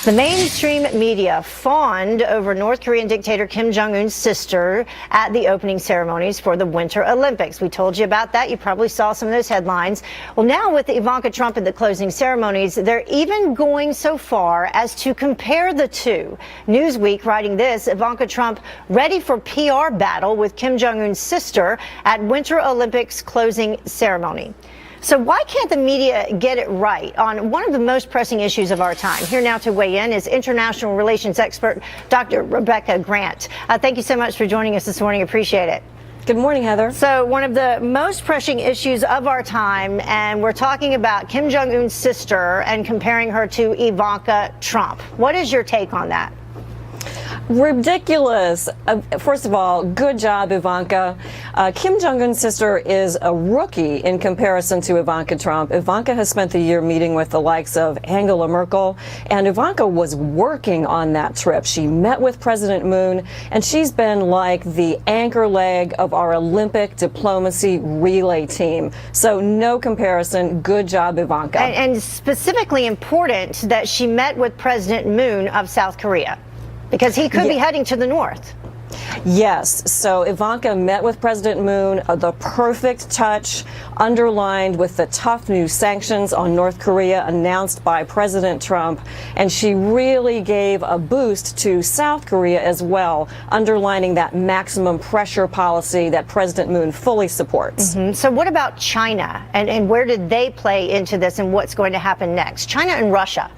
The mainstream media fawned over North Korean dictator Kim Jong-un's sister at the opening ceremonies for the Winter Olympics. We told you about that. You probably saw some of those headlines. Well, now with Ivanka Trump at the closing ceremonies, they're even going so far as to compare the two. Newsweek writing this: Ivanka Trump ready for PR battle with Kim Jong-un's sister at Winter Olympics closing ceremony. So why can't the media get it right on one of the most pressing issues of our time? Here now to weigh in is international relations expert Dr. Rebecca Grant. Thank you so much for joining us this morning. Appreciate it. Good morning, Heather. So one of the most pressing issues of our time, and we're talking about Kim Jong-un's sister and comparing her to Ivanka Trump. What is your take on that? Ridiculous. First of all, good job, Ivanka. Kim Jong-un's sister is a rookie in comparison to Ivanka Trump. Ivanka has spent the year meeting with the likes of Angela Merkel, and Ivanka was working on that trip. She met with President Moon, and she's been like the anchor leg of our Olympic diplomacy relay team. So no comparison. Good job, Ivanka. And specifically important that she met with President Moon of South Korea, because he could be heading to the north. Yes. So Ivanka met with President Moon, the perfect touch, underlined with the tough new sanctions on North Korea announced by President Trump. And she really gave a boost to South Korea as well, underlining that maximum pressure policy that President Moon fully supports. So what about China? And where did they play into this, and what's going to happen next? China and Russia.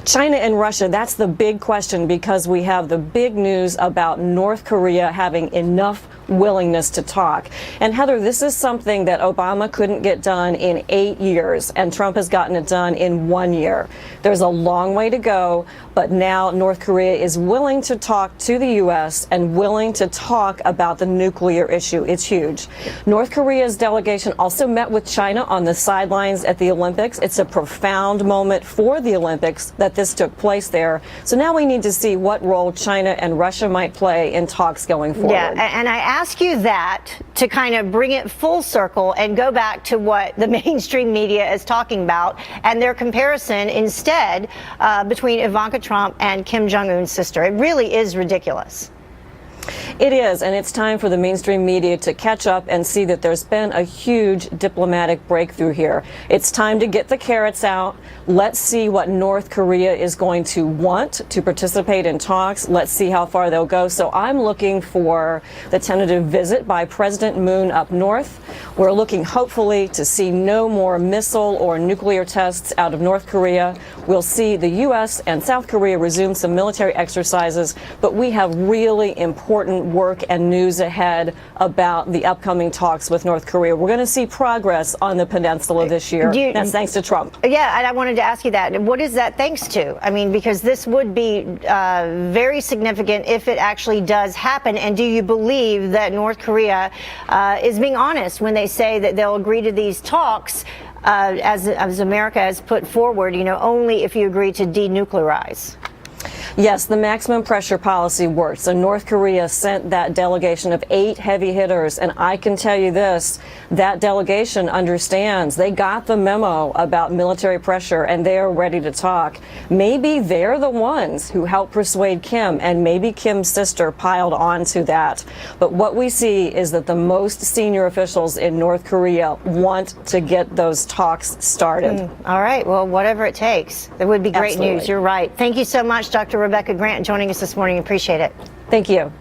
China and Russia, that's the big question, because we have the big news about North Korea having enough willingness to talk. And Heather, this is something that Obama couldn't get done in 8 years, and Trump has gotten it done in 1 year. There's a long way to go, but now North Korea is willing to talk to the U.S. and willing to talk about the nuclear issue. It's huge. North Korea's delegation also met with China on the sidelines at the Olympics. It's a profound moment for the Olympics that this took place there. So now we need to see what role China and Russia might play in talks going forward. Yeah, and I ask you that to kind of bring it full circle and go back to what the mainstream media is talking about and their comparison instead between Ivanka Trump and Kim Jong-un's sister. It really is ridiculous. It is, and it's time for the mainstream media to catch up and see that there's been a huge diplomatic breakthrough here. It's time to get the carrots out. Let's see what North Korea is going to want to participate in talks. Let's see how far they'll go. So I'm looking for the tentative visit by President Moon up north. We're looking hopefully to see no more missile or nuclear tests out of North Korea. We'll see the U.S. and South Korea resume some military exercises, but we have really important work and news ahead about the upcoming talks with North Korea. We're going to see progress on the peninsula this year. That's thanks to Trump. Yeah, and I wanted to ask you that. What is that thanks to? I mean, because this would be very significant if it actually does happen. And do you believe that North Korea is being honest when they say that they'll agree to these talks, as America has put forward, you know, only if you agree to denuclearize? Yes, the maximum pressure policy worked. So North Korea sent that delegation of 8 heavy hitters, and I can tell you this, that delegation understands. They got the memo about military pressure, and they are ready to talk. Maybe they're the ones who helped persuade Kim, and maybe Kim's sister piled on to that. But what we see is that the most senior officials in North Korea want to get those talks started. All right. Well, whatever it takes. It would be great Absolutely. news. You're right. Thank you so much, Dr. Rebecca Grant, joining us this morning. Appreciate it. Thank you.